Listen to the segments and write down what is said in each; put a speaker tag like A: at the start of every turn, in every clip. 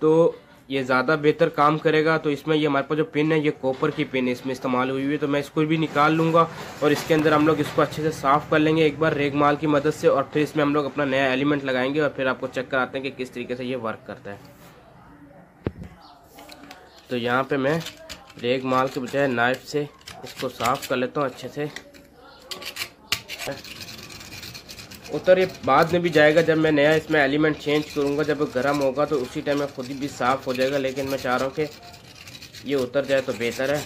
A: तो ये ज़्यादा बेहतर काम करेगा। तो इसमें ये हमारे पास जो पिन है ये कॉपर की पिन इसमें इस्तेमाल हुई है, तो मैं इसको भी निकाल लूँगा और इसके अंदर हम लोग इसको अच्छे से साफ़ कर लेंगे एक बार रेगमाल की मदद से, और फिर इसमें हम लोग अपना नया एलिमेंट लगाएंगे और फिर आपको चेक कराते हैं कि किस तरीके से ये वर्क करता है। तो यहाँ पे मैं रेगमाल के बजाय नाइफ से इसको साफ़ कर लेता हूँ अच्छे से। उतर ये बाद में भी जाएगा, जब मैं नया इसमें एलिमेंट चेंज करूँगा, जब वो गर्म होगा तो उसी टाइम में खुद ही भी साफ़ हो जाएगा, लेकिन मैं चाह रहा हूँ कि ये उतर जाए तो बेहतर है।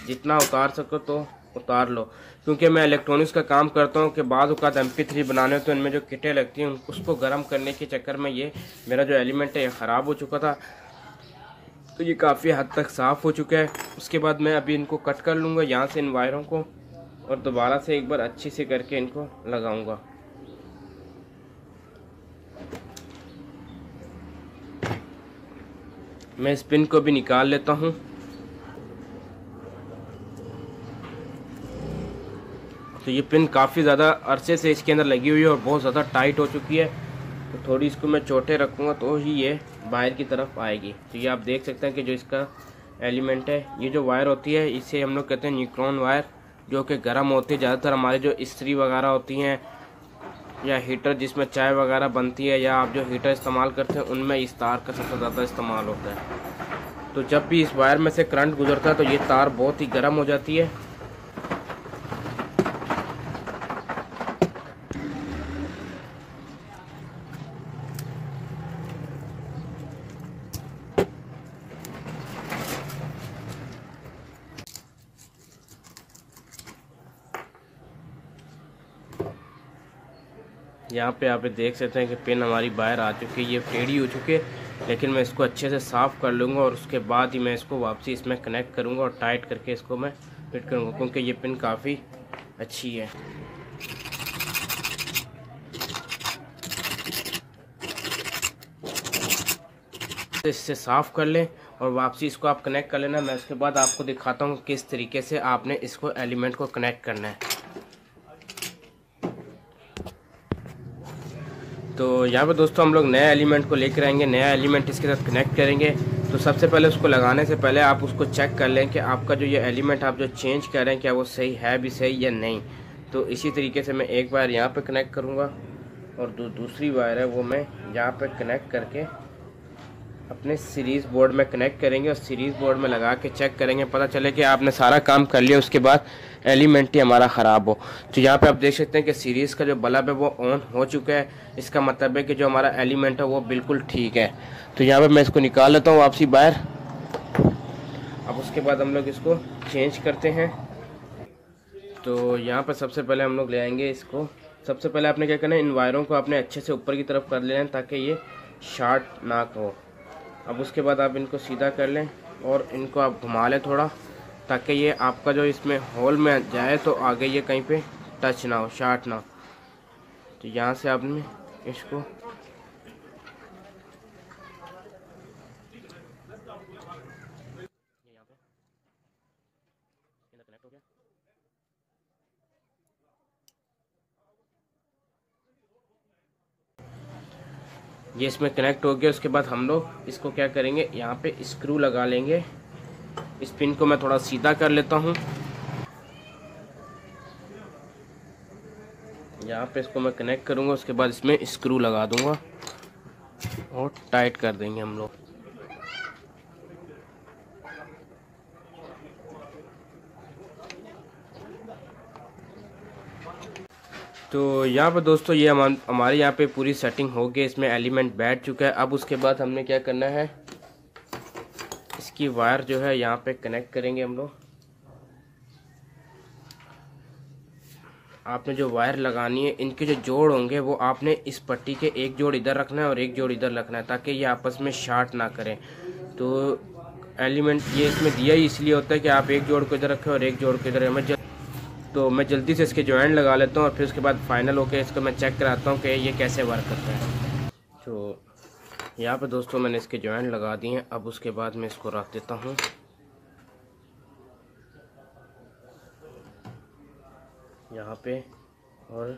A: जितना उतार सको तो उतार लो, क्योंकि मैं इलेक्ट्रॉनिक्स का काम करता हूँ कि बाद औक़ात MP3 बनाने हो तो इनमें जो किटें लगती हैं उसको गर्म करने के चक्कर में ये मेरा जो एलिमेंट है ये ख़राब हो चुका था। तो ये काफ़ी हद तक साफ़ हो चुका है। उसके बाद मैं अभी इनको कट कर लूँगा यहाँ से इन वायरों को, और दोबारा से एक बार अच्छी से करके इनको लगाऊँगा। मैं इस पिन को भी निकाल लेता हूँ। तो ये पिन काफ़ी ज़्यादा अरसे से इसके अंदर लगी हुई है और बहुत ज़्यादा टाइट हो चुकी है, तो थोड़ी इसको मैं चोटे रखूँगा तो ही ये बाहर की तरफ आएगी। तो ये आप देख सकते हैं कि जो इसका एलिमेंट है, ये जो वायर होती है इसे हम लोग कहते हैं न्यूट्रॉन वायर, जो कि गर्म होती है। ज़्यादातर हमारे जो इस्त्री वगैरह होती हैं या हीटर जिसमें चाय वगैरह बनती है, या आप जो हीटर इस्तेमाल करते हैं उनमें इस तार का सबसे ज़्यादा इस्तेमाल होता है। तो जब भी इस वायर में से करंट गुजरता है तो ये तार बहुत ही गर्म हो जाती है। यहाँ पे आप देख सकते हैं कि पिन हमारी बाहर आ चुकी है, ये टेढ़ी हो चुकी है, लेकिन मैं इसको अच्छे से साफ़ कर लूँगा और उसके बाद ही मैं इसको वापसी इसमें कनेक्ट करूँगा और टाइट करके इसको मैं फिट करूँगा, क्योंकि ये पिन काफ़ी अच्छी है। तो इससे साफ़ कर लें और वापसी इसको आप कनेक्ट कर लेना। मैं उसके बाद आपको दिखाता हूँ किस तरीके से आपने इसको एलिमेंट को कनेक्ट करना है। तो यहाँ पे दोस्तों हम लोग नया एलिमेंट को लेकर आएंगे, नया एलिमेंट इसके साथ कनेक्ट करेंगे। तो सबसे पहले उसको लगाने से पहले आप उसको चेक कर लें कि आपका जो ये एलिमेंट आप जो चेंज कर रहे हैं क्या वो सही है भी सही या नहीं। तो इसी तरीके से मैं एक बार यहाँ पे कनेक्ट करूँगा और दूसरी वायर है वो मैं यहाँ पे कनेक्ट करके अपने सीरीज़ बोर्ड में कनेक्ट करेंगे और सीरीज़ बोर्ड में लगा के चेक करेंगे, पता चले कि आपने सारा काम कर लिया उसके बाद एलिमेंट ही हमारा ख़राब हो। तो यहाँ पे आप देख सकते हैं कि सीरीज़ का जो बल्ब है वो ऑन हो चुका है, इसका मतलब है कि जो हमारा एलिमेंट है वो बिल्कुल ठीक है। तो यहाँ पे मैं इसको निकाल लेता हूँ वापसी बाहर। अब उसके बाद हम लोग इसको चेंज करते हैं। तो यहाँ पर सबसे पहले हम लोग ले आएंगे इसको। सबसे पहले आपने क्या करना है, इन वायरों को आपने अच्छे से ऊपर की तरफ कर लेना है ताकि ये शॉर्ट ना हो। अब उसके बाद आप इनको सीधा कर लें और इनको आप घुमा लें थोड़ा, ताकि ये आपका जो इसमें होल में जाए तो आगे ये कहीं पे टच ना हो, शॉर्ट ना हो। तो यहाँ से आपने इसको ये इसमें कनेक्ट हो गया। उसके बाद हम लोग इसको क्या करेंगे, यहाँ पे स्क्रू लगा लेंगे। इस पिन को मैं थोड़ा सीधा कर लेता हूँ। यहाँ पे इसको मैं कनेक्ट करूँगा, उसके बाद इसमें स्क्रू लगा दूँगा और टाइट कर देंगे हम लोग। तो यहाँ पर दोस्तों ये हमारे यहाँ पे पूरी सेटिंग हो गई, इसमें एलिमेंट बैठ चुका है। अब उसके बाद हमने क्या करना है, इसकी वायर जो है यहाँ पे कनेक्ट करेंगे हम लोग। आपने जो वायर लगानी है, इनके जो जोड़ होंगे वो आपने इस पट्टी के एक जोड़ इधर रखना है और एक जोड़ इधर रखना है, ताकि ये आपस में शॉर्ट ना करें। तो एलिमेंट ये इसमें दिया ही इसलिए होता है कि आप एक जोड़ को इधर रखें और एक जोड़ को इधर। मैं जल्दी से इसके जॉइंट लगा लेता हूँ और फिर उसके बाद फाइनल होके इसको मैं चेक कराता हूँ कि ये कैसे वर्क करता है। तो यहाँ पे दोस्तों मैंने इसके जॉइंट लगा दिए हैं। अब उसके बाद मैं इसको रख देता हूँ यहाँ पे, और